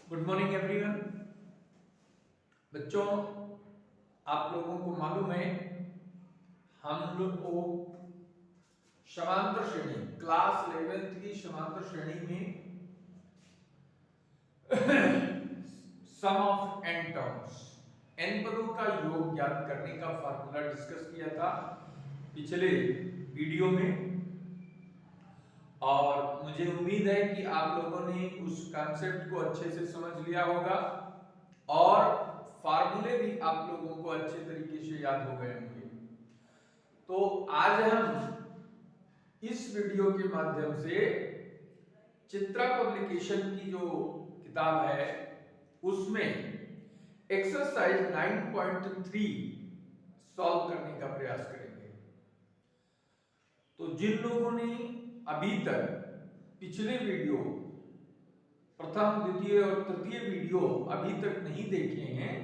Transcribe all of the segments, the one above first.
Good morning everyone. बच्चों, आप लोगों को मालूम है हम लोग को समांतर श्रेणी क्लास 11th की समांतर श्रेणी में सम ऑफ एन टर्म्स एन पदों का योग ज्ञात करने का फार्मूला डिस्कस किया था पिछले वीडियो में, और मुझे उम्मीद है कि आप लोगों ने उस कॉन्सेप्ट को अच्छे से समझ लिया होगा और फार्मूले भी आप लोगों को अच्छे तरीके से याद हो गए होंगे। तो आज हम इस वीडियो के माध्यम से चित्रा पब्लिकेशन की जो किताब है उसमें एक्सरसाइज 9.3 सॉल्व करने का प्रयास करेंगे। तो जिन लोगों ने अभी तक पिछले वीडियो प्रथम, द्वितीय और तृतीय वीडियो अभी तक नहीं देखे हैं,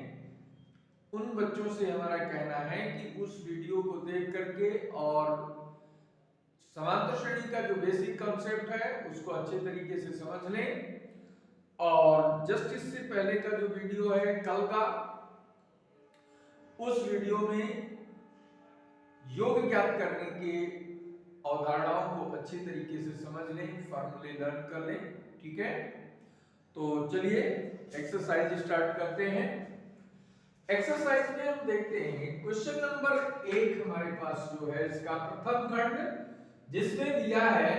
उन बच्चों से हमारा कहना है कि उस वीडियो को देख करके और समांतर श्रेणी का जो बेसिक कॉन्सेप्ट है उसको अच्छे तरीके से समझ लें। और जस्ट इससे पहले का जो वीडियो है कल का, उस वीडियो में योग ज्ञात करने के अवधारणाओं को अच्छी तरीके से समझ लें, फार्मूले लर्न कर लें। ठीक है, तो चलिए एक्सरसाइज स्टार्ट करते हैं। एक्सरसाइज में हम देखते हैं क्वेश्चन नंबर 1 हमारे पास जो है इसका प्रथम खंड जिसमें दिया है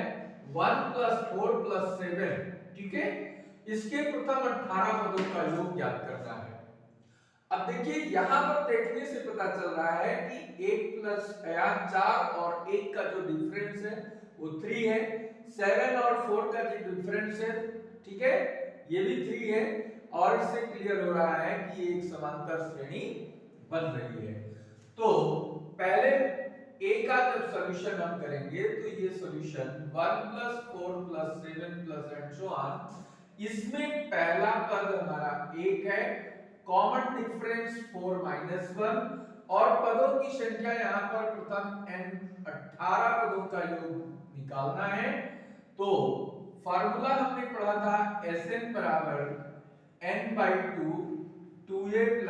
1 + 4 + 7। ठीक है, इसके प्रथम 18 पदों का योग ज्ञात करना है। अब देखिए यहां पर देखने से पता चल रहा है कि 1 + 4 और 1 का जो डिफरेंस है वो 3 है, 7 और 4 का जो डिफरेंस है, ठीक है, ये भी 3 है, और इससे क्लियर हो रहा है कि ये एक समांतर श्रेणी बन रही है। तो पहले a का जब सॉल्यूशन हम करेंगे तो ये सॉल्यूशन 1 + 4 + 7 + एंड सो ऑन, इसमें पहला पद हमारा 1 है, कॉमन डिफरेंस 4 - 1, और पदों की संख्या यहां पर प्रथम n 18 पदों का योग निकालना है। तो फार्मूला हमने पढ़ा था Sn बराबर n/2 2a +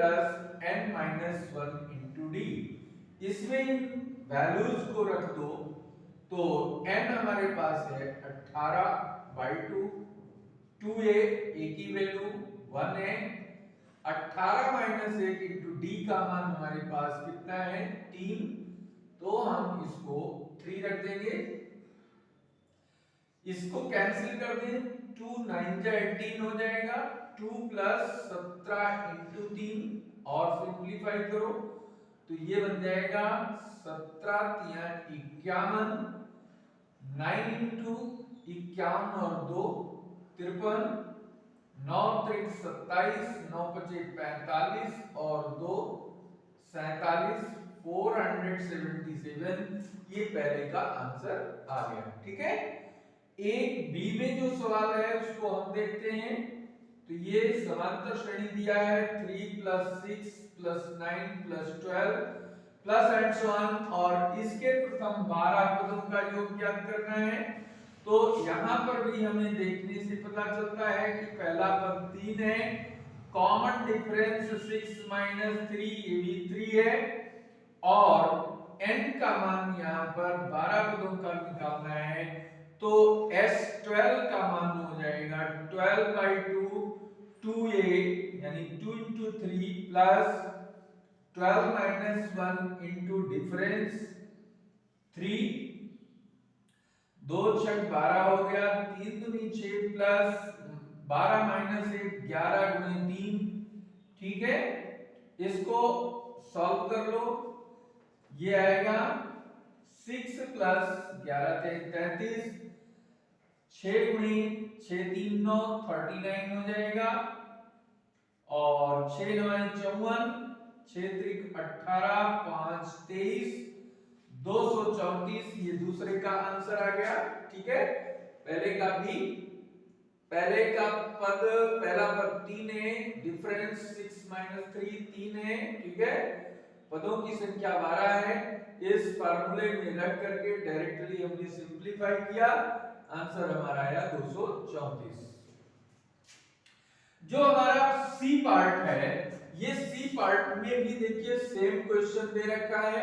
n - 1 × d। इसमें वैल्यूज को रख दो तो n हमारे पास है 18/2, 2a की वैल्यू 1 है, 18 - 1 × d का मान हमारे पास कितना है 3, तो हम इसको 3 रख देंगे। इसको कैंसिल कर दें, 2 × 9 = 18 हो जाएगा, 2 + 17 × 3 और सिंपलीफाई करो तो ये बन जाएगा 17 × 3 = 51, 9 × 51 और 2 53, 9 × 3 = 27, 9 × 5 = 45 और 2 47, 477। ये पहले का आंसर आ गया। ठीक है, एक बी में जो सवाल है उसको हम देखते हैं। तो ये समांतर श्रेणी दिया है 3 + 6 + 9 + 12 प्लस एंड सो ऑन, और इसके प्रथम 12 पदों का योग ज्ञात करना है। तो यहां पर भी हमें देखने से पता चलता है कि पहला पद 3 है, कॉमन डिफरेंस 6 - 3 ये भी 3 है, और n का मान यहां पर 12 पदों का निकालना है। तो S12 का मान हो जाएगा 12/2 2a यानी 2 × 3 प्लस 12 - 1 × डिफरेंस 3, 2 × 6 = 12 हो गया, 3 दूनी 6 प्लस 12 - 1 11 × 3। ठीक है, इसको सॉल्व कर लो, ये आएगा 6 + 11 = 33, 6 × 6 = 3 9 39 हो जाएगा, और 6 × 9 = 54, 6 × 3 = 18, 5 = 23, 234, ये दूसरे का आंसर आ गया। ठीक है, पहले का भी, पहले का पद, पहला पद 3 है, डिफरेंस 6 - 3 3 है। ठीक है, पदों की संख्या 12 है, इस फार्मूले में रख करके डायरेक्टली हमने सिंपलीफाई किया, आंसर हमारा आया 234। जो हमारा सी पार्ट है, ये सी पार्ट में भी देखिए सेम क्वेश्चन दे रखा है।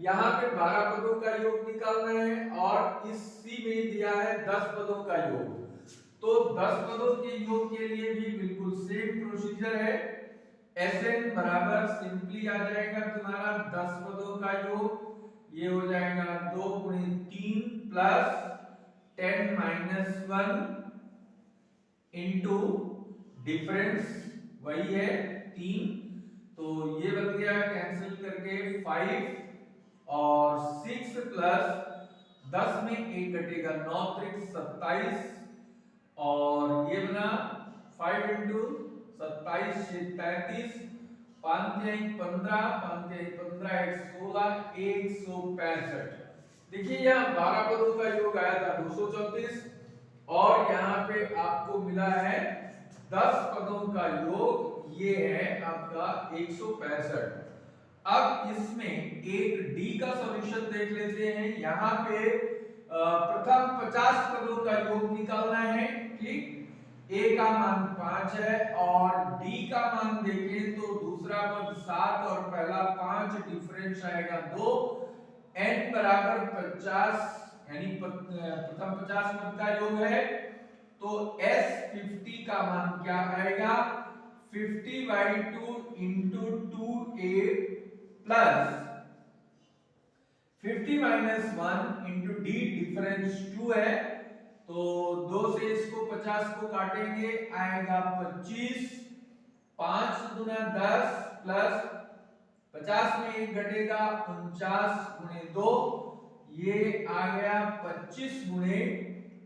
यहाँ पे 12 पदों का योग निकालना है और इस सी में दिया है 10 पदों का योग। तो 10 पदों के योग के लिए भी बिल्कुल सेम प्रोसीजर है। Sn बराबर सिंपली आ जाएगा तुम्हारा 10 पदों का योग, ये हो जाएगा 2 गुणे 3 प्लस 10 माइनस 1 इंटू डिफरेंस वही है 3, तो ये बन गया कैंसिल करके 5 और 6 प्लस 10 में 1 घटेगा 9 त्रिक 27 और ये बना 5 इंटू 27 से 33, 5 15 5 15 16 165। देखिए यहाँ 12 पदों का योग आया था 234 और यहाँ पे आपको मिला है 10 पदों का योग, ये है आपका 165। अब इसमें एक डी का सॉल्यूशन देख लेते हैं। यहाँ पे प्रथम 50 पदों का योग निकालना है, ठीक। ए का मान 5 है और डी का मान देखें तो दूसरा पद 7 और पहला 5, डिफरेंस आएगा 2। n बराबर 50 यानी प्रथम 50 पद का योग है, तो s 50 का मान क्या आएगा 50/2 into 2a plus 50 minus 1 into D, difference 2 है, तो 2 से इसको 50 को काटेंगे आएगा 25, 5 गुना 10 प्लस 50 में 1 घटेगा 49 गुणे 2, ये आ गया 25 गुणे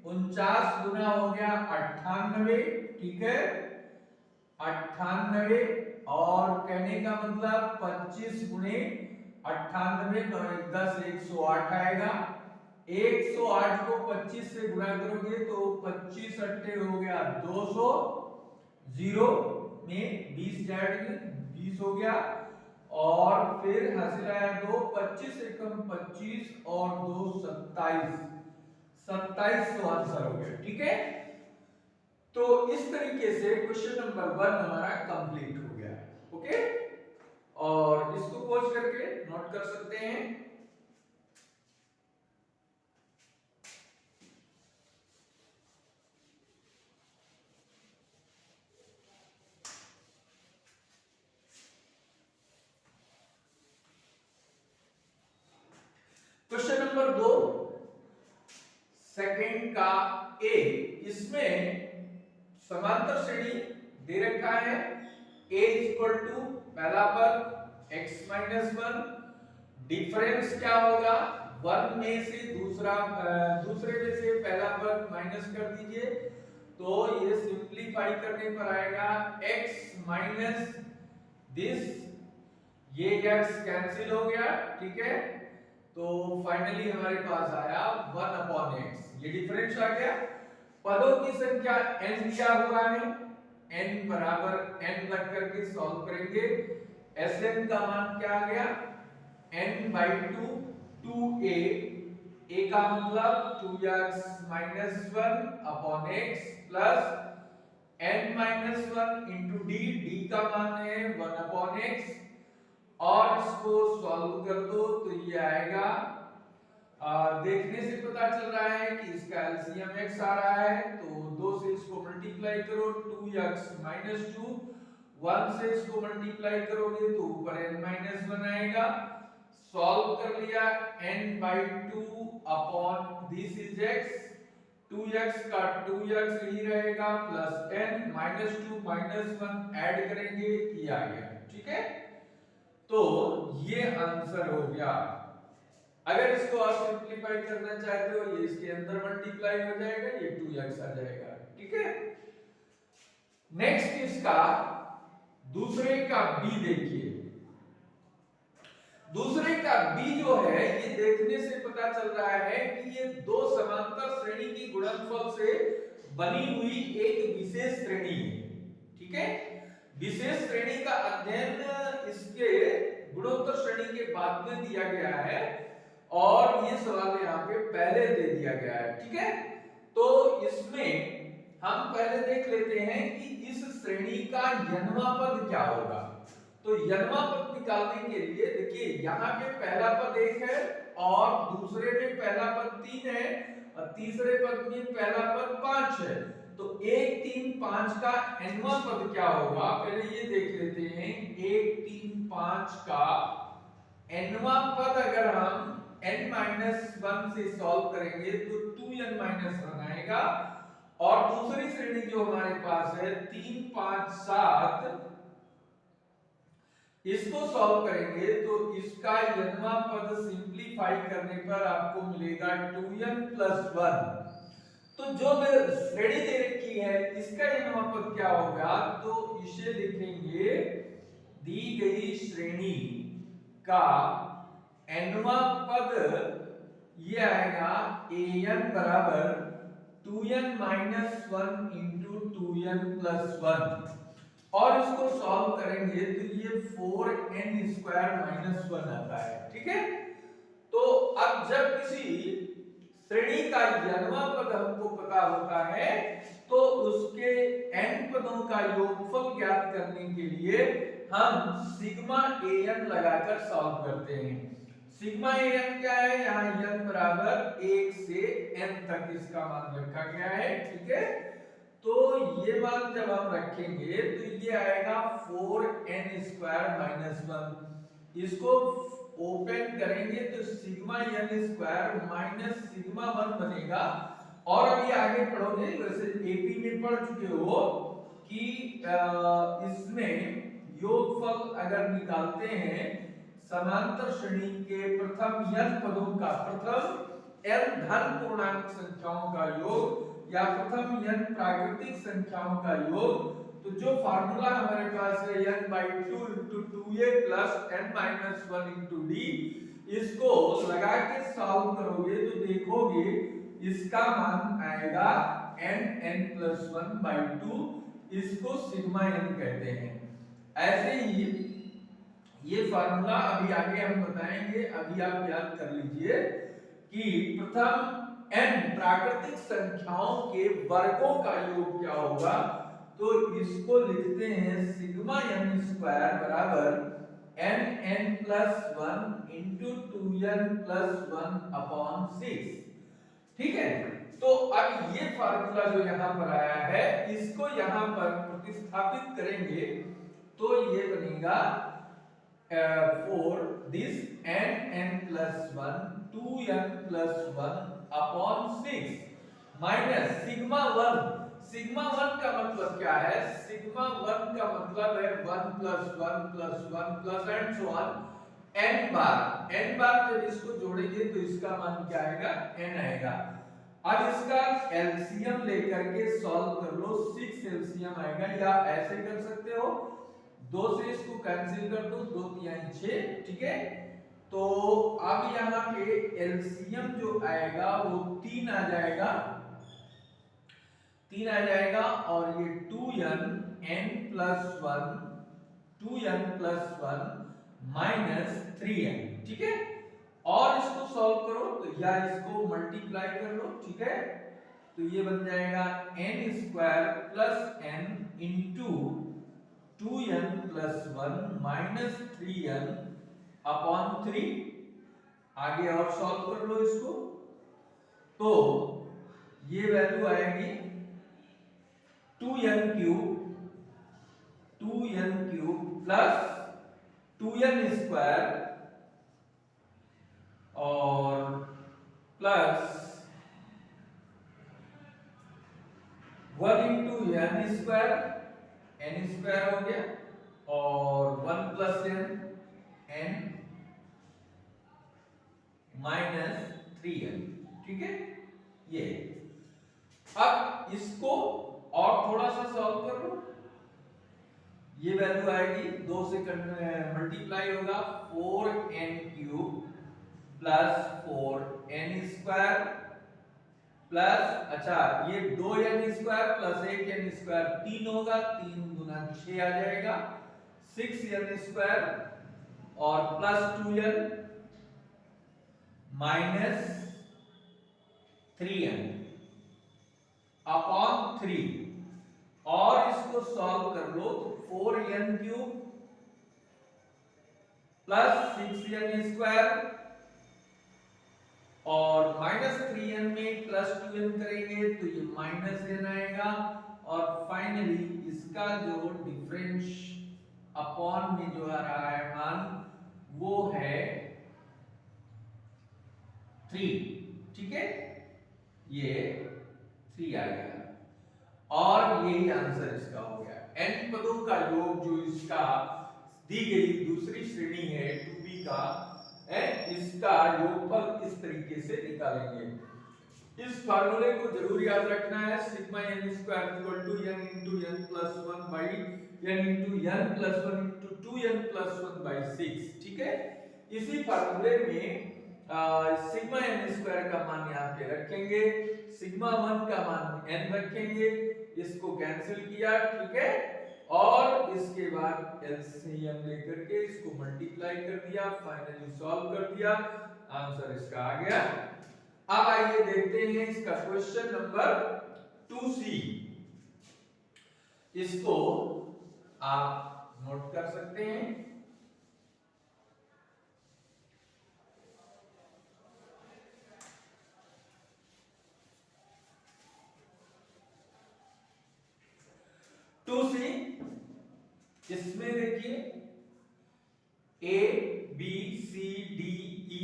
49 गुना हो गया 98, ठीक है 98, और कहने का मतलब 25 गुणे 98 9 10 108 आएगा। 108 को 25 से गुणा करोगे तो 25 अट्ठे हो गया 200, 0 में 20 जाएगी 20 हो गया, और फिर हासिल आया 2, 25 एकम 25 और 2 27, 27 तो आंसर हो गया, ठीक है। तो इस तरीके से क्वेश्चन नंबर 1 हमारा कंप्लीट हो गया है, ओके। और इसको पॉज करके नोट कर सकते हैं। क्वेश्चन नंबर 2 सेकंड का ए, इसमें समांतर श्रेणी दे रखा है a इक्वल टू पहला पद x माइनस 1, डिफरेंस क्या होगा 1 में से दूसरे में से पहला पद माइनस कर दीजिए, तो ये सिंपलीफाई करने पर आएगा x माइनस दिस, ये x कैंसिल हो गया, ठीक है, तो फाइनली हमारे पास आया 1/x, ये डिफरेंस आ गया। पदों की संख्या n दिया हुआ है, n बराबर n रख करके सॉल्व करेंगे। Sn का मान क्या आ गया n/2 2a, a का मतलब 2x minus 1/x plus n minus 1 into d, d का मान है 1/x, और इसको सॉल्व कर दो तो ये आएगा, देखने से पता चल रहा है कि इसका एलसीएम x आ रहा है, तो 2 से इसको मल्टीप्लाई करो 2x माइनस 2, 1 से इसको मल्टीप्लाई करोगे तो ऊपर n-1 आएगा, सॉल्व कर लिया n/2 upon this is x, 2x का 2x ही रहेगा प्लस n -2 -1 ऐड करेंगे, ये आ गया, ठीक है। तो ये आंसर हो गया। अगर इसको आप सिंपलीफाई करना चाहते हो, ये इसके अंदर मल्टीप्लाई हो जाएगा, ये 2x आ जाएगा, ठीक है। नेक्स्ट इसका दूसरे का b देखिए। दूसरे का b जो है, ये देखने से पता चल रहा है कि ये दो समांतर श्रेणी की गुणनफल से बनी हुई एक विशेष श्रेणी है, ठीक है। विशेष श्रेणी का अध्ययन इसके गुणोत्तर श्रेणी के बाद में दिया गया है, और ये सवाल यहाँ पे पहले दे दिया गया है, ठीक है। तो इसमें हम पहले देख लेते हैं कि इस श्रेणी का n वां पद क्या होगा। तो n वां पद निकालने के लिए देखिए यहाँ पे पहला पद 1 है और दूसरे में पहला पद 3 है और तीसरे पद में पहला पद 5 है। तो 1 3 5 का n वां पद क्या होगा, पहले ये देख लेते हैं। 1 3 5 का n वां पद अगर हम n-1 से सॉल्व करेंगे तो 2n-1 आएगा। और दूसरी श्रेणी जो हमारे पास है 3 5 7, इसको सॉल्व करेंगे तो इसका n वां पद सिंपलीफाई करने पर आपको मिलेगा 2n+1। तो जो श्रेणी दे रखी है इसका n वां पद क्या होगा, तो इसे लिखेंगे दी गई श्रेणी का n वां पद ये आएगा an बराबर 2n-1 इंटू 2n+1 और इसको सॉल्व करेंगे तो ये 4n² -1 आता है। ठीक है, तो अब जब किसी श्रेणी का n वां पद हमको पता होता है तो उसके n पदों का योगफल ज्ञात करने के लिए हम सिग्मा an लगाकर सॉल्व करते हैं। सिग्मा an क्या है, यहाँ n बराबर 1 से n तक इसका मान रखा गया है। ठीक है, तो ये मान जब हम रखेंगे तो ये आएगा 4n² -1। इसको ओपन करेंगे तो सिग्मा n² माइनस सिग्मा 1 बनेगा। और अभी आगे पढ़ोगे, वैसे एपी में पढ़ चुके हो कि इसमें योगफल अगर निकालते हैं समांतर श्रेणी के प्रथम n पदों का, प्रथम n धन पूर्णांक संख्याओं का योग या प्रथम n प्राकृतिक संख्याओं का योग, तो जो फार्मूला हमारे पास है n/2 × 2a + n-1 × d, इसको लगा के सॉल्व करोगे तो देखोगे इसका मान आएगा n+1/2। इसको सिग्मा n कहते हैं। ऐसे ही ये फार्मूला अभी आगे हम बताएंगे, अभी आप याद कर लीजिए कि प्रथम n प्राकृतिक संख्याओं के वर्गों का योग क्या होगा। तो इसको लिखते हैं सिग्मा n² बराबर n+1 इंटू 2n+1/6। ठीक है, तो अब ये फार्मूला जो यहाँ पर आया है इसको यहाँ पर प्रतिस्थापित करेंगे तो ये बनेगा for this n+1 2n+1/6 minus sigma 1। Sigma 1 का मतलब क्या है, सिग्मा 1 का मतलब है 1+1+1+ and so on n bar. n बार जब इसको जोड़ेंगे तो इसका मान क्या आएगा, n आएगा। अब इसका एलसीएम लेकर के सॉल्व कर लो, 6 एलसीएम आएगा, या ऐसे कर सकते हो 2 से इसको कैंसिल कर दो, 2 3 6। ठीक है, तो अब यहाँ पे एलसीएम जो आएगा वो 3 आ जाएगा, 3 आ जाएगा और ये 2n+1 माइनस 3n। ठीक है, और इसको सॉल्व करो तो या इसको मल्टीप्लाई कर लो। ठीक है, तो ये बन जाएगा n² + n into 2n+1 minus 3n/3। आगे और सॉल्व कर लो इसको, तो ये वैल्यू आएगी 2n³ प्लस 2n² और प्लस 1 × n² हो गया और 1 + n -3n। ठीक है, ये अब इसको और थोड़ा सा सॉल्व कर लो, ये वैल्यू आएगी 2 से मल्टीप्लाई होगा 4n³ प्लस 4n² प्लस, अच्छा ये 2n² प्लस 1n² 3 होगा, 3 × 6 आ जाएगा, 6n² और प्लस 2n माइनस 3n/3 3 और इसको सॉल्व कर लो तो 4n cube plus 6n square और माइनस 3n में प्लस 2n करेंगे तो ये माइनस n आएगा और फाइनली इसका जो डिफरेंस अपॉन में जो आ रहा है मान वो है 3, ठीक है, ये 3 आ गया और यही आंसर इसका हो गया। n पदों का योग जो इसका दी गई दूसरी श्रेणी है 2b का इसका योगफल इस तरीके से निकालेंगे। इस फार्मूले को जरूर याद रखना है, sigma n square equal to n into n plus 1 by n into n plus 1 into 2n plus 1 by 6, ठीक है। इसी फार्मूले में सिग्मा n स्क्वायर का मान यहाँ पे रखेंगे, सिग्मा 1 का मान n रखेंगे, इसको कैंसिल किया, ठीक है, और इसके बाद एलसीएम लेकर के इसको मल्टीप्लाई कर दिया, फाइनली सॉल्व कर दिया, आंसर इसका आ गया। अब आइए देखते हैं इसका क्वेश्चन नंबर 2C। इसको आप नोट कर सकते हैं। इसमें देखिए A B C D E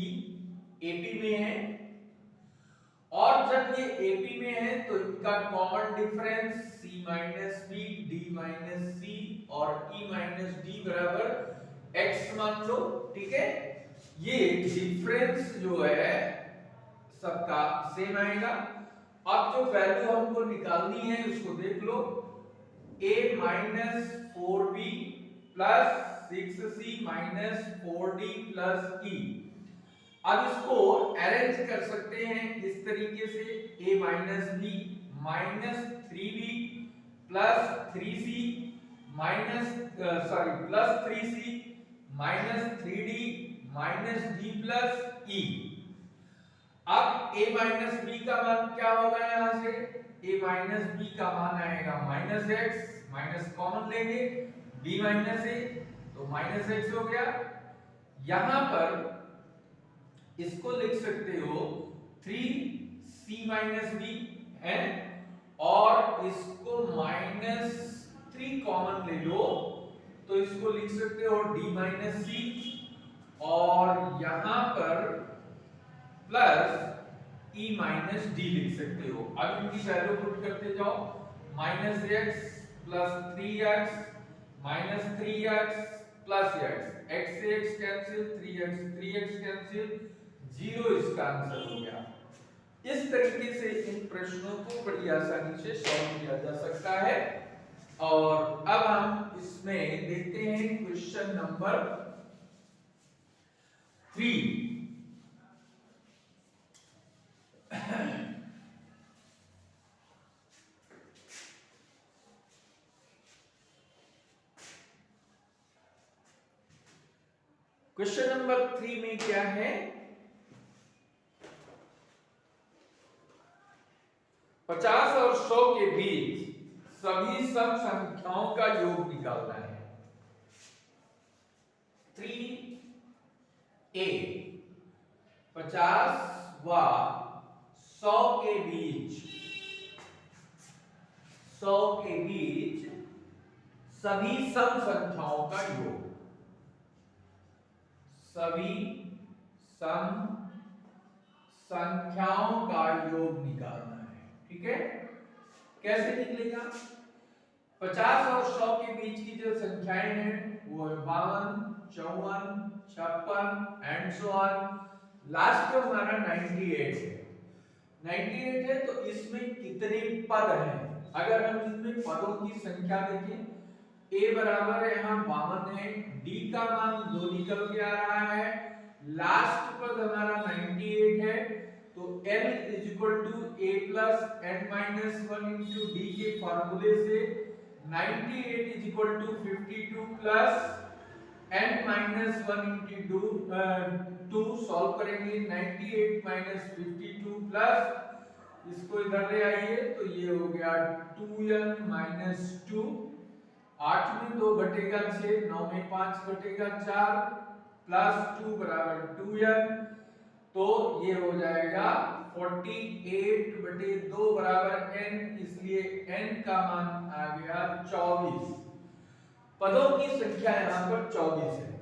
AP में है और जब ये एपी में है तो इनका कॉमन डिफरेंस सी माइनस बी डी माइनस सी और ई माइनस डी बराबर एक्स मान लो, ठीक है। ये डिफरेंस जो है सबका सेम आएगा। अब जो वैल्यू हमको निकालनी है उसको देख लो, a minus 4b plus 6c minus 4d plus e। अब इसको अरेंज कर सकते हैं इस तरीके से, a minus b minus 3b plus 3c minus plus 3c minus 3d minus d plus e। अब a माइनस b का मान क्या होगा, यहां से a माइनस b का मान आएगा माइनस x, माइनस कॉमन लेंगे, b माइनस a तो माइनस x हो गया। यहां पर इसको लिख सकते हो 3c माइनस b है और इसको माइनस 3 कॉमन ले लो तो इसको लिख सकते हो d माइनस c और यहां पर प्लस e माइनस डी लिख सकते हो। अब इनकी वैल्यू पुट करते जाओ, minus x plus 3x minus 3x plus x, x से x कैंसिल, 3x कैंसिल, 0 इसका आंसर हो गया। इस तरीके से इन प्रश्नों को बड़ी आसानी से सॉल्व किया जा सकता है। और अब हम इसमें देखते हैं क्वेश्चन नंबर 3। क्वेश्चन नंबर 3 में क्या है, 50 और 100 के बीच सभी सम संख्याओं का योग निकालना है। 3a 50 व 100 के बीच सभी सम संख्याओं का योग, सभी सम संख्याओं का योग निकालना है, ठीक है। कैसे निकलेगा, 50 और 100 के बीच की जो संख्याएं हैं वो है 52, 54, 56 एंड सो ऑन। लास्ट जो हमारा 98 है, 98 है तो इसमें कितने पद हैं। अगर हम इसमें पदों की संख्या देखें, a बराबर है यहाँ 52 है, d का मान 2 निकल के आ रहा है, लास्ट पद हमारा 98 है तो n is equal to a plus n minus 1 into d के फॉर्मूले से 98 is equal to 52 plus n minus 1 into 2 solve करेंगे, 98 माइनस 52 प्लस इसको इधर ले आइए तो ये हो गया 2n माइनस 2। 8 में 2 घटेगा 6, 9 में 5 घटेगा 4 प्लस 2 बराबर 2n। तो ये हो जाएगा 48 बटे 2 बराबर n, इसलिए n का मान आ गया 24। पदों की संख्या यहाँ पर 24 है।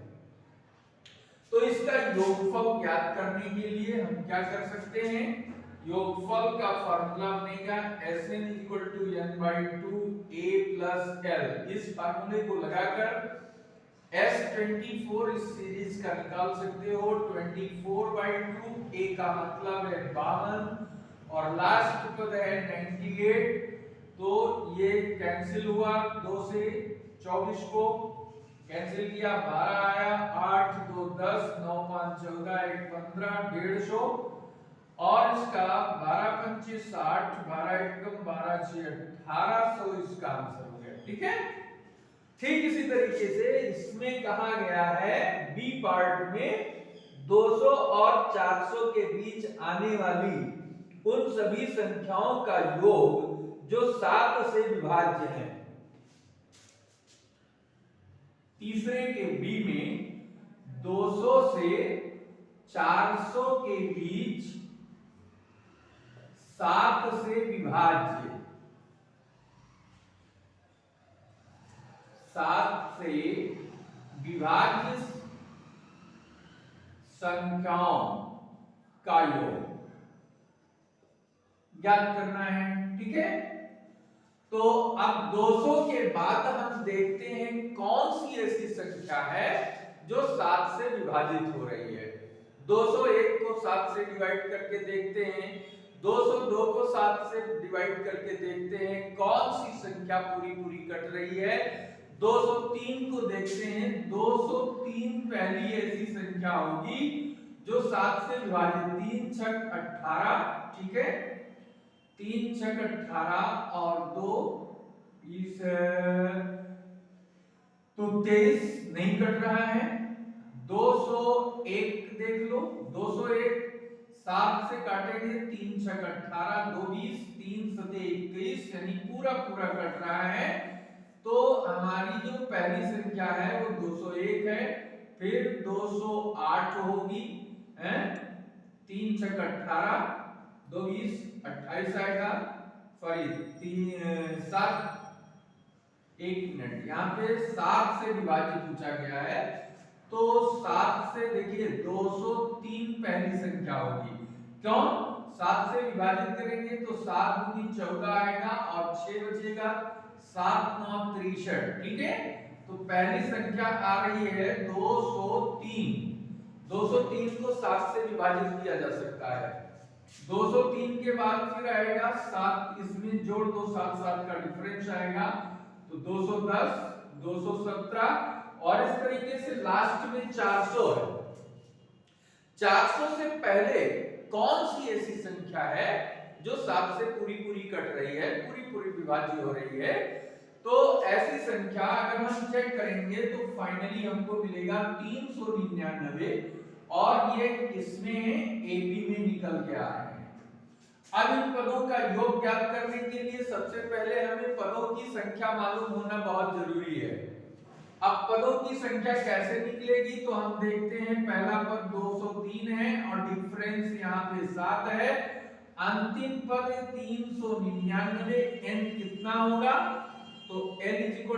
तो इसका योगफल ज्ञात करने के लिए हम क्या कर सकते हैं, योगफल का फार्मूला बनेगा Sn = n/2 a + l। इस फार्मूले को लगाकर S24 इस सीरीज का निकाल सकते हो। 24/2, a का मतलब है 52 और लास्ट पद है 98, तो ये कैंसिल हुआ, 2 से 24 को कैंसिल किया, 12 आया, 8 2 10, 9 5 14, 1 15, 150 और इसका 12 पंचे 60, 12 एकम 12 6 1800 इसका आंसर हो गया। ठीक है, ठीक इसी तरीके से इसमें कहा गया है बी पार्ट में 200 और 400 के बीच आने वाली उन सभी संख्याओं का योग जो 7 से विभाज्य है। तीसरे के बी में 200 से 400 के बीच 7 से विभाज्य, 7 से विभाज्य संख्याओं का योग ज्ञात करना है। ठीक है, तो अब 200 के बाद हम देखते हैं कौन सी ऐसी संख्या है जो 7 से विभाजित हो रही है। 201 को 7 से डिवाइड करके देखते हैं, 202 को 7 से डिवाइड करके देखते हैं कौन सी संख्या पूरी कट रही है। 203 को देखते हैं, 203 पहली ऐसी संख्या होगी जो 7 से विभाजित, 3 6 18। ठीक है, 3 6 18 और 2 इस तो 23 नहीं कट रहा है। 201 देख लो, 201 7 से काटेंगे, 3 6 18, 2 20, 3 7 21, यानी पूरा कट रहा है। तो हमारी जो पहली संख्या है वो 201 है, फिर 208 होगी, 3 6 18, 2 20 28 आएगा, सॉरी 3 7, 1 मिनट, यहाँ पे 7 से विभाजित पूछा गया है, तो 7 से देखिए 203 पहली संख्या होगी। क्यों? 7 से विभाजित करेंगे तो 7 दूनी 14 आएगा और 6 बचेगा, 7 9 63। ठीक है, तो पहली संख्या आ रही है 203। 203 को 7 से विभाजित किया जा सकता है। 203 के बाद फिर आएगा 7, इसमें जोड़ दो, 7 7 का डिफरेंस आएगा, तो 210, 217 और इस तरीके से लास्ट में 400 है। 400 से पहले कौन सी ऐसी संख्या है जो 7 से पूरी कट रही है, पूरी विभाज्य हो रही है। तो ऐसी संख्या अगर हम चेक करेंगे तो फाइनली हमको मिलेगा 399 और ये इसमें एपी में निकल के आ रहे हैं। अब इन पदों का योग ज्ञात करने के लिए सबसे पहले हमें पदों की संख्या मालूम होना बहुत जरूरी है। अब पदों की संख्या कैसे निकलेगी तो हम देखते हैं, पहला पद 203 है और डिफरेंस यहाँ पे 7 है, अंतिम पद 399, n कितना होगा तो n =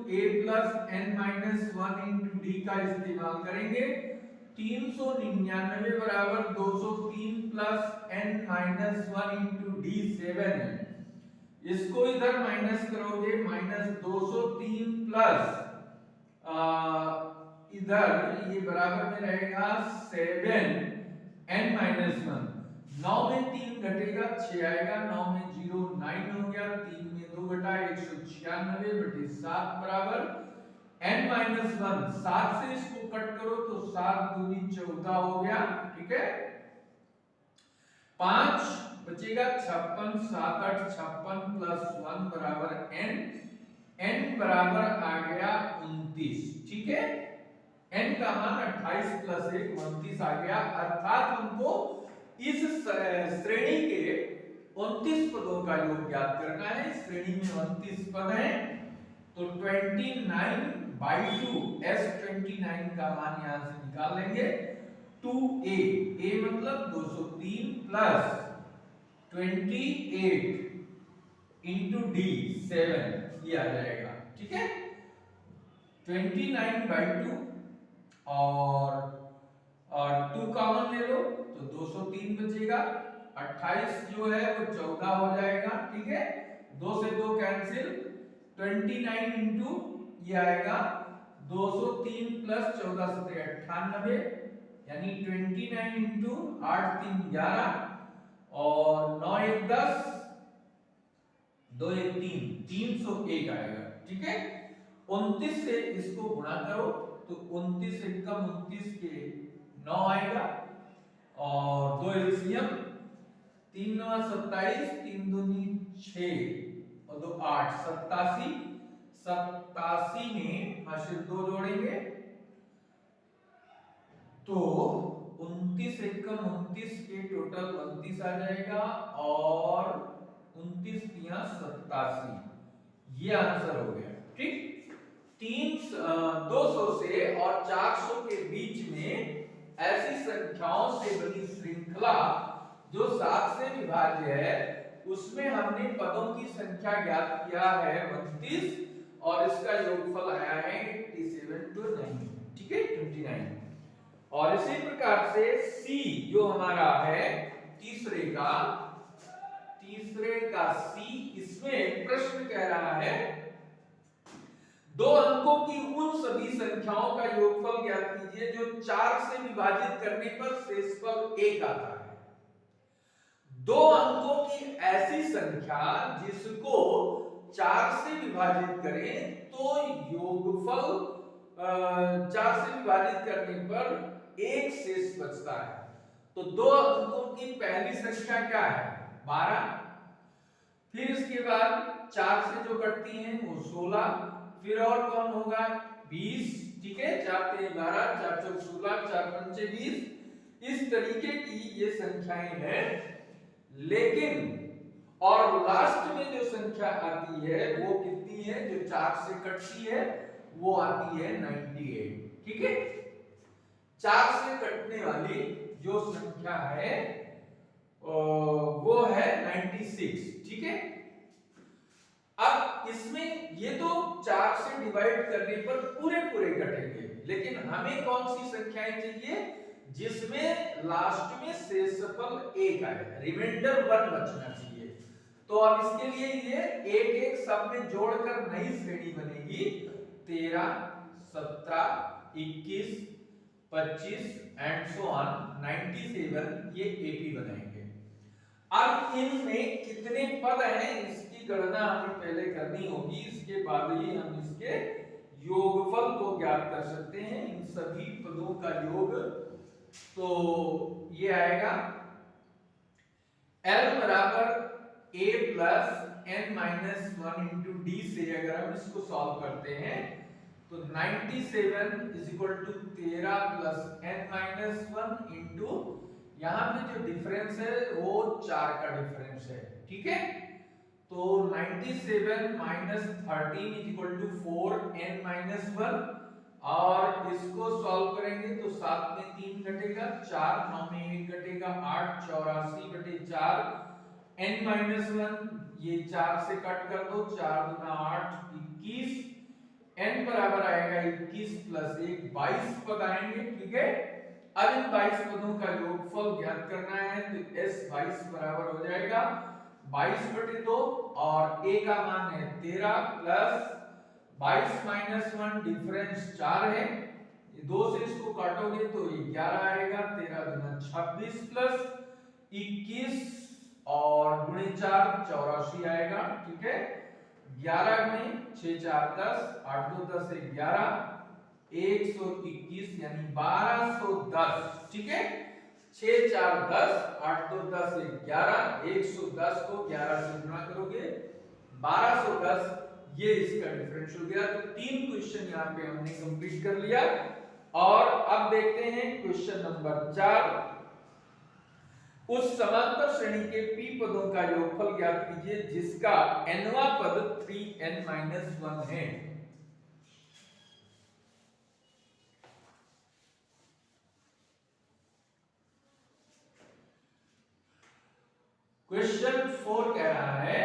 a + n - 1 * d का इस्तेमाल करेंगे। 399 बराबर 203 + n - 1 * d 7 है, इसको इधर माइनस करोगे, -203 प्लस इधर ये बराबर में रहेगा 7 n - 1। 9 में 3 घटेगा 6 आएगा, 9 में 0 9 हो गया, 3 में 2 घटा 196 बटे 7 बराबर n - 1। 7 से इसको कट करो तो 7 दूनी 14 हो गया। ठीक है, 5 बचेगा 56, 7 8 56 + 1 बराबर n बराबर आ गया 29। ठीक है, n का मान 28 + 1 29 आ गया, अर्थात हमको इस श्रेणी के 29 पदों का योग ज्ञात करना है। इस श्रेणी में 29 पद हैं, तो 29/2 S29 का मान यहां से निकाल लेंगे। 2a, a मतलब 203 प्लस 28 इंटू d 7, ये आ जाएगा। ठीक है, 29/2 और 2 कॉमन ले लो तो 203 बचेगा। 28 जो है वो 14 हो जाएगा। ठीक है, 2 से 2 कैंसिल, 29 इंटू ये आएगा 203 प्लस 14 से 98, यानी 29 इंटू 8 3 11 और 9 1 10 2 1 3 301 आएगा। ठीक है, 29 से इसको गुणा करो तो 29 एकम 29 के 9 आएगा और 2 एलसीएम 3 9 27 3 दूनी 6 और 2 8 87 87 में हाशिर 2 जोड़ेंगे तो 29 एकम 29 के टोटल 29 आ जाएगा और 29 तिया 87, ये आंसर हो गया। ठीक, 200 से और 400 के बीच में ऐसी संख्याओं से बनी श्रृंखला जो 7 से विभाज्य है, उसमें हमने पदों की संख्या ज्ञात किया है 29 और इसका योगफल आया है 87 to 9। ठीक है, 29। और इसी प्रकार से C जो हमारा है तीसरे का C, इसमें प्रश्न कह रहा है 2 अंकों की उन सभी संख्याओं का योगफल ज्ञात कीजिए जो 4 से विभाजित करने पर शेषफल 1 आता है। 2 अंकों की ऐसी संख्या जिसको 4 से विभाजित करें तो योगफल 4 से विभाजित करने पर 1 शेष बचता है। तो 2 अंकों की पहली संख्या क्या है? 12, फिर इसके बाद 4 से जो कटती हैं वो 16, फिर और कौन होगा 20। ठीक है, 4 3 12 4 4 16 4 5 20, इस तरीके की ये संख्याएं हैं। लेकिन और लास्ट में जो संख्या आती है वो कितनी है? जो 4 से कटती है वो आती है 98। ठीक है, 4 से कटने वाली जो संख्या है वो है 96। ठीक है, अब इसमें ये तो 4 से डिवाइड करने पर पूरे कटेंगे, लेकिन हमें कौन सी संख्याएं चाहिए जिसमें लास्ट में शेषफल 1 आए, रिमाइंडर 1 बचना चाहिए। तो अब इसके लिए ये 1 1 सब में जोड़कर नई श्रेणी बनेगी। 13 17 21 25 एंड सो ऑन 97, ये 80 बनाएंगे। अब इनमें कितने पद हैं इसकी गणना हमें पहले करनी होगी, इसके बाद ही हम इसके योगफल को ज्ञात कर सकते हैं। इन सभी पदों का योग तो ये आएगा L बराबर A plus n minus 1 into D से अगर हम इसको सॉल्व करते हैं तो 97 is equal to 13 plus n minus 1 into यहाँ पे जो डिफरेंस है वो 4 का डिफरेंस है। ठीक है, तो 97 minus 13 is equal to 4n minus 1 और इसको सॉल्व करेंगे तो 7 में 3 कटेगा, 4 9 में 1 कटेगा, 8 84/4 n माइनस 1 ये 4 से कट कर दो, 4 गुना 8 21, n बराबर आएगा 21 प्लस 1 22 पद आएंगे। ठीक है, अब इन 22 पदों का योगफल ज्ञात करना है तो s 22 बराबर हो जाएगा 22/2 और a का मान है 13 प्लस 22 माइनस 1 डिफरेंस 4 है, 2 से इसको काटोगे तो ये 11 आएगा, 13 गुना 26 प्लस 21 और गुणे 4 84 आएगा। ठीक है, 11 गुणे 6 4 10 8 2 10 11 121 यानी 1210। ठीक है, 6 4 10 8 2 10 11 110 को 11 से गुणा करोगे 1210, ये इसका डिफरेंस हो गया। तो 3 क्वेश्चन यहाँ पे हमने कंप्लीट कर लिया। और अब देखते हैं क्वेश्चन नंबर 4। उस समांतर श्रेणी के p पदों का योगफल ज्ञात कीजिए जिसका nवां पद 3n-1 है। क्वेश्चन 4 कह रहा है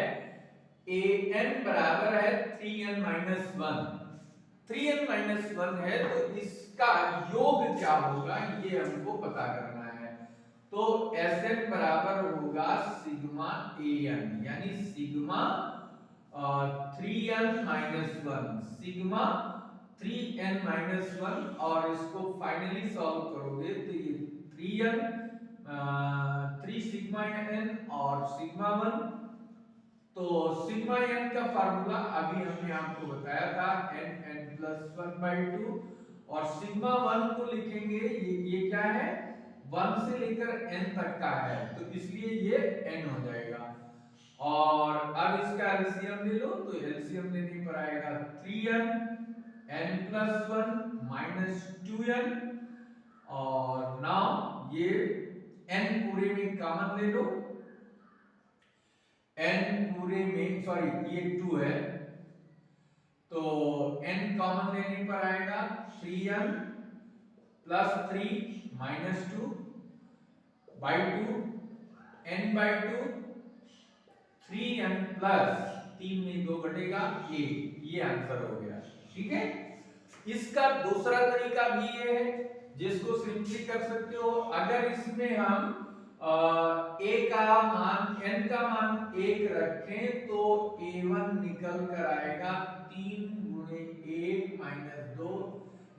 an बराबर है 3n-1। 3n-1 है तो इसका योग क्या होगा ये हमको पता करना है। तो Sn बराबर होगा सिग्मा an, यानी सिग्मा 3n-1 सिग्मा 3n-1, और इसको फाइनली सॉल्व करोगे तो ये 3 सिग्मा n और सिग्मा 1। तो सिग्मा n का फार्मूला अभी हमने आपको बताया था n+1/2, और सिग्मा 1 को लिखेंगे ये क्या है 1 से लेकर n तक का है, तो इसलिए ये n हो जाएगा। और अब इसका एलसीएम ले लो, तो एलसीएम लेने पर आएगा 3n n+1 -2n, और नाउ ये n पूरे में कॉमन ले लो, n पूरे में सॉरी ये 2 है तो n कॉमन लेने पर आएगा 3n + 3 -2 by 2 n/2 3n plus 3 में 2 घटेगा 1, ये आंसर हो गया। ठीक है, इसका दूसरा तरीका भी ये है जिसको सिंपली कर सकते हो। अगर इसमें हम a का मान n का मान 1 रखें तो a1 निकल कर आएगा 3 × 1 - 2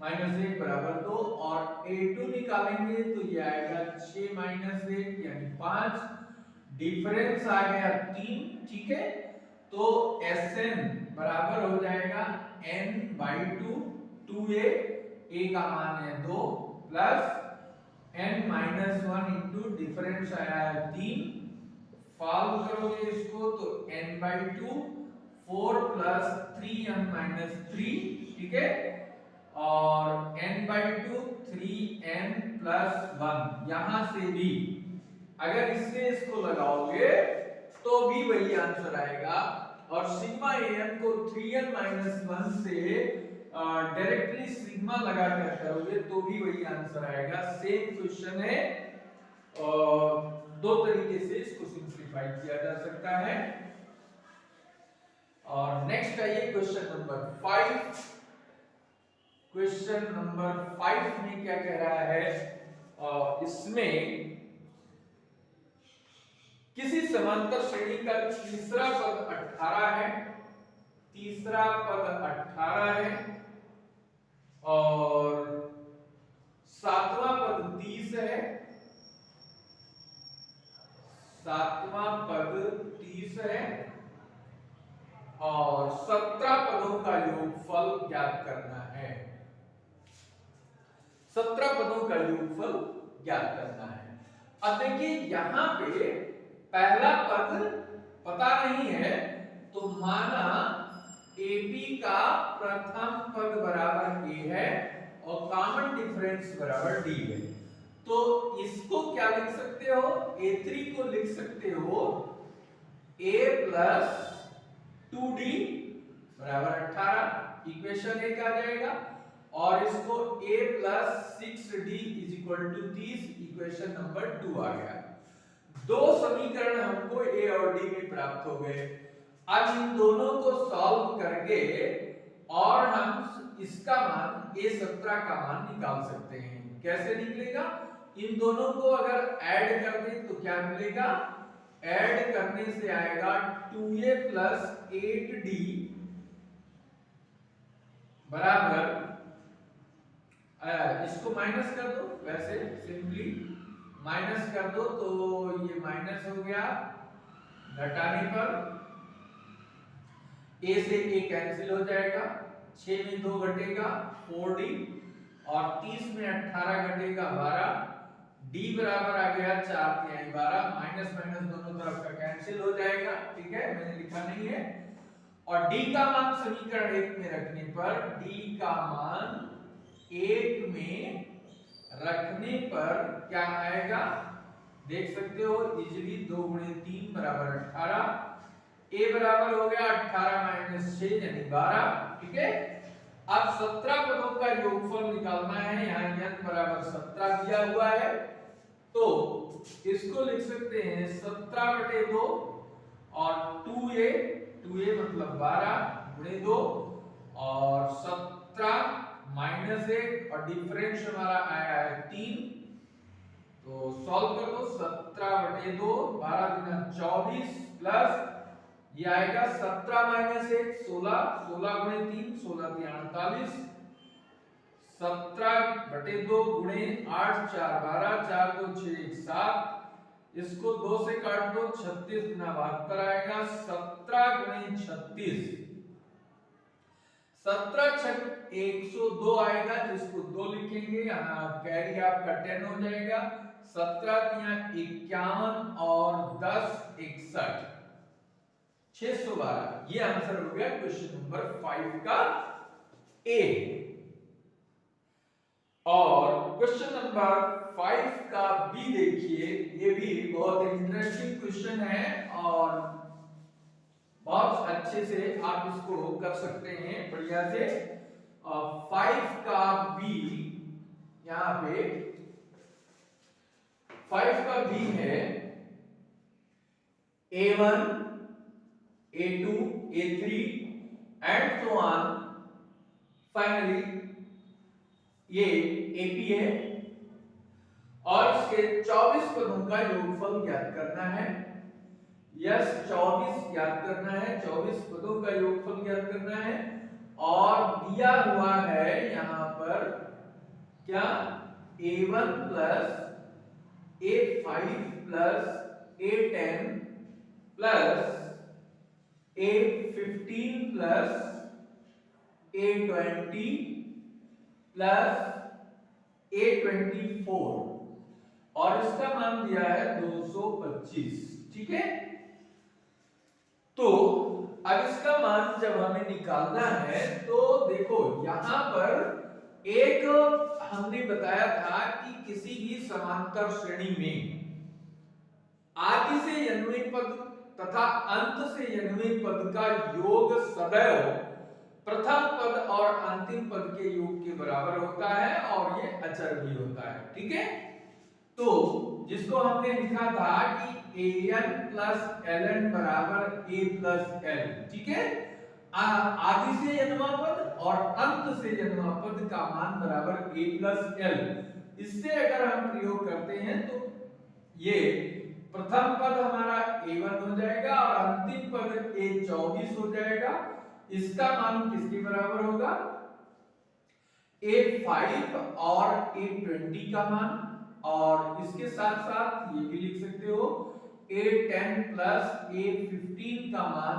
-1 बराबर 2, और a2 निकालेंगे तो ये आएगा 6 - 1 यानी 5, डिफरेंस आ गया 3। ठीक है, तो Sn बराबर हो जाएगा n/2 2a, a का मान है 2 प्लस n-1 इंटू डिफरेंस आया है 3, सॉल्व करोगे इसको तो n/2 4 + 3n-3, ठीक है, और n/2 3n + 1। यहां से भी अगर इससे इसको लगाओगे तो भी वही आंसर आएगा, और सिग्मा an को 3n-1 से डायरेक्टली सिग्मा लगा कर करोगे तो भी वही आंसर आएगा। सेम क्वेश्चन है, दो तरीके से इसको सिंपलीफाई किया जा सकता है। और नेक्स्ट आइए क्वेश्चन नंबर 5। क्वेश्चन नंबर 5 में क्या कह रहा है, इसमें किसी समांतर श्रेणी का तीसरा पद 18 है, तीसरा पद 18 है, और सातवां पद 30 है, सातवां पद 30 है, और 17 पदों का योगफल ज्ञात करना है। 17 पदों का योगफल ज्ञात करना है। अब देखिए यहां पे पहला पद पता नहीं है तो माना AB का प्रथम पद बराबर A है और कॉमन डिफरेंस बराबर D है, तो इसको क्या लिख सकते हो, A3 को लिख सकते हो A + 2D बराबर 18, इक्वेशन 1 आ जाएगा, और इसको A + 6D = 30, इक्वेशन नंबर 2 आ गया। दो समीकरण हमको A और D में प्राप्त हो गए। अब इन दोनों को सॉल्व करके और हम इसका मान A17 का मान निकाल सकते हैं। कैसे निकलेगा, इन दोनों को अगर ऐड कर दें तो क्या मिलेगा, ऐड करने से आएगा 2A + 8D बराबर, इसको माइनस कर दो, वैसे सिंपली माइनस कर दो तो ये माइनस हो गया, घटाने पर A से A कैंसिल हो जाएगा, 6 में 2 घटेगा 4D, और 30 में 18 घटेगा 12, D बराबर आ गया 4×12, माइनस माइनस दोनों तरफ का कैंसिल हो जाएगा। ठीक है, मैंने लिखा नहीं है, और D का मान समीकरण 1 में रखने पर D का मान 1 में रखने पर क्या आएगा, देख सकते हो इजीली 2 गुणे 3 बराबर 18, a बराबर हो गया 18 माइनस 6 यानी 12, ठीक है। अब 17 पदों का योगफल निकालना है, यहाँ n बराबर 17 दिया हुआ है, तो इसको लिख सकते हैं 17/2 और 2a मतलब 12 गुणे 2 और 17 माइनस 1 और डिफरेंस हमारा आया है 3, तो सॉल्व कर दो 17/2 12 गुना 24 प्लस ये आएगा 17 माइनस 1 16 16 गुणे 3 16 3 48 17/2 गुणे 8 4 12 4 2 6 1 7, इसको 2 से काट दो 36 गुना 72 आएगा 17 गुणे 36 17 छक 102 आएगा, जिसको 2 लिखेंगे यहाँ कैरी आपका 10 हो जाएगा 17 × 51 और 10 61 612, ये आंसर हो गया क्वेश्चन नंबर 5 का ए। और क्वेश्चन नंबर 5 का बी देखिए, ये भी बहुत इंटरेस्टिंग क्वेश्चन है और बहुत अच्छे से आप इसको कर सकते हैं बढ़िया से। 5 का बी, यहाँ पे 5 का बी है A1 A2 A3 and so on, finally ये AP है और इसके 24 पदों का योगफल ज्ञात करना है। यस 24 ज्ञात करना है, 24 पदों का योगफल ज्ञात करना है और दिया हुआ है यहाँ पर क्या A1 plus A5 plus A10 plus A15 plus A20 plus A24 और इसका मान दिया है 225, ठीक है। तो अब इसका मान जब हमें निकालना है तो देखो यहां पर एक हमने बताया था कि किसी भी समांतर श्रेणी में आदि से n वें पद तथा अंत से n वें पद का योग सदैव प्रथम पद और अंतिम पद के योग के बराबर होता है और ये अचर भी होता है, ठीक है। तो जिसको हमने लिखा था कि an प्लस ln बराबर a प्लस l, ठीक है। आदि से n वां पद और अंत से n वां पद का मान बराबर a प्लस l, इससे अगर हम प्रयोग करते हैं तो ये प्रथम पद हमारा a1 हो जाएगा और अंतिम पद a24 हो जाएगा। इसका मान किसके बराबर होगा, a5 और a20 का मान, और इसके साथ साथ ये भी लिख सकते हो a10 प्लस a15 का मान,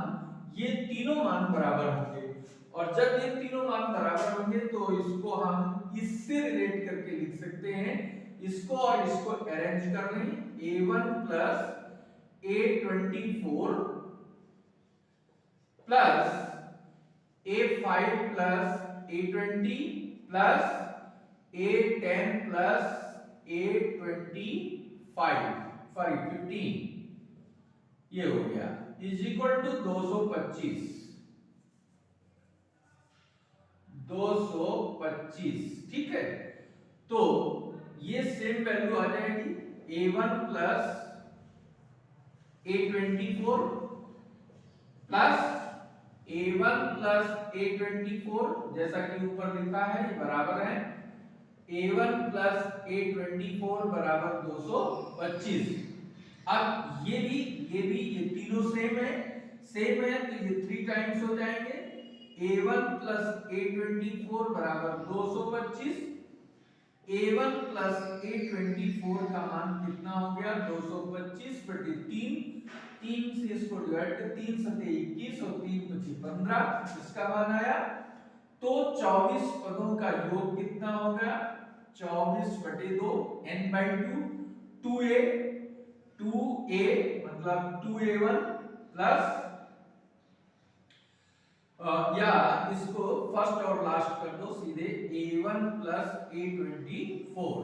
ये तीनों मान बराबर होंगे और जब ये तीनों मान बराबर होंगे तो इसको हम इससे रिलेट करके लिख सकते हैं, इसको और इसको अरेंज कर लें, a1 plus a24 plus a5 plus a20 plus a10 plus a25 sorry 15, ये हो गया इज इक्वल टू 225, ठीक है। तो ये सेम वैल्यू आ जाएगी a1 plus a24 plus a1 plus a24, जैसा कि ऊपर लिखा है ये बराबर है a1 प्लस a24 बराबर 225। अब ये तीनों सेम है तो ये 3 टाइम्स हो जाएंगे, a1 प्लस a24 बराबर 225, a1 प्लस a24 का मान कितना हो गया 225/3, 3 से इसको डिवाइड कर 3 सते 21 और 3 बचे 15, इसका मान आया। तो 24 पदों का योग कितना हो गया 24/2 n/2 2a मतलब 2a1 प्लस या इसको फर्स्ट और लास्ट कर दो सीधे a1 प्लस a24,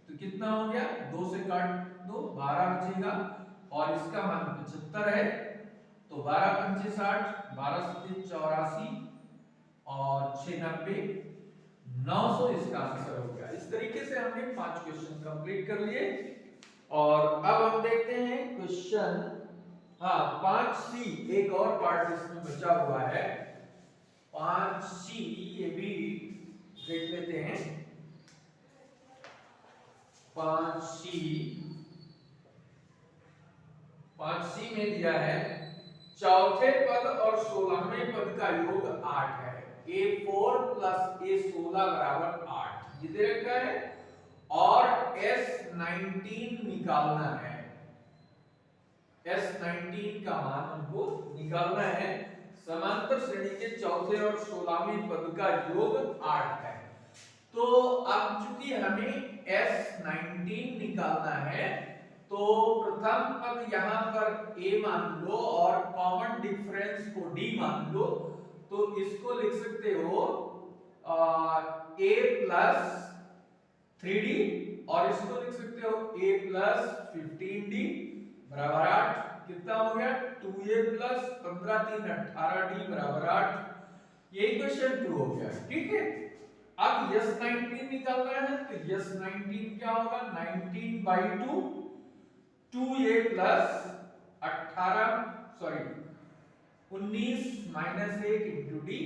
तो कितना हो गया 2 से काट दो, 12 बचेगा और इसका मान 75 है, तो 12 पंचे 60, 12 सत्ते 84 और 6 90 900 इसका आंसर हो गया। इस तरीके से हमने 5 क्वेश्चन कंप्लीट कर लिए और अब हम देखते हैं क्वेश्चन 5C, एक और पार्ट इसमें बचा हुआ है 5C, ये भी देख लेते हैं। 5C में दिया है चौथे पद और 16वें पद का योग 8 है, A4 प्लस A16 बराबर 8 ये दे रखा है और S19 निकालना है। S19 का मान हमको निकालना है। समांतर श्रेणी के चौथे और 16वें पद का योग 8 है। तो अब चूंकि हमें S19 निकालना है तो प्रथम पद यहां पर A मान लो और कॉमन डिफरेंस को D मान लो, तो इसको लिख सकते हो A प्लस 3D और इसको लिख सकते हो A प्लस 15D बराबर 8। कितना हो गया 2A प्लस 15 3 18D बराबर 8। ये इक्वेशन 2 हो गया। ठीक है, अब S19 निकालना है तो S19 क्या होगा 19 by 2 2A plus 19 minus 1 into D.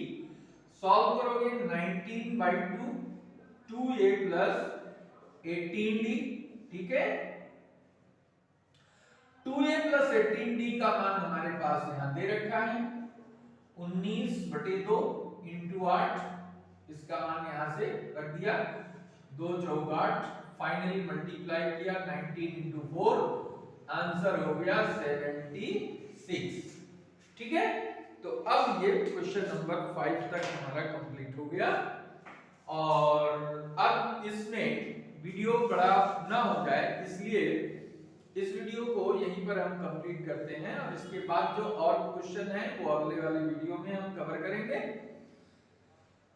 Solve करोगे 19 बाई 2 2A प्लस 18D। ठीक है, 2A प्लस 18D का मान हमारे पास यहां दे रखा है 19/2 इंटू 8, इसका मान यहां से रख दिया 2 चौक 8, फाइनली मल्टीप्लाई किया 19 इंटू 4, आंसर हो गया 76। ठीक है, तो अब ये क्वेश्चन नंबर 5 तक हमारा कंप्लीट हो गया और अब इसमें वीडियो बड़ा ना हो जाए इसलिए इस वीडियो को यहीं पर हम कंप्लीट करते हैं और इसके बाद जो और क्वेश्चन है वो अगले वाले वीडियो में हम कवर करेंगे।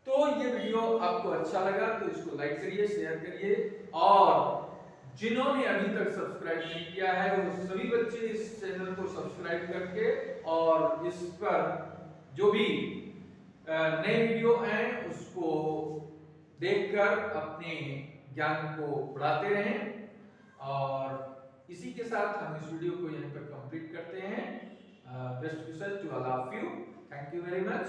तो ये वीडियो आपको अच्छा लगा तो इसको लाइक करिए, शेयर करिए और जिन्होंने अभी तक सब्सक्राइब नहीं किया है वो सभी बच्चे इस चैनल को सब्सक्राइब करके और इस पर जो भी नए वीडियो हैं उसको देखकर अपने ज्ञान को बढ़ाते रहें। और इसी के साथ हम इस वीडियो को यहीं पर कंप्लीट करते हैं। Best wishes to all of you, thank you very much.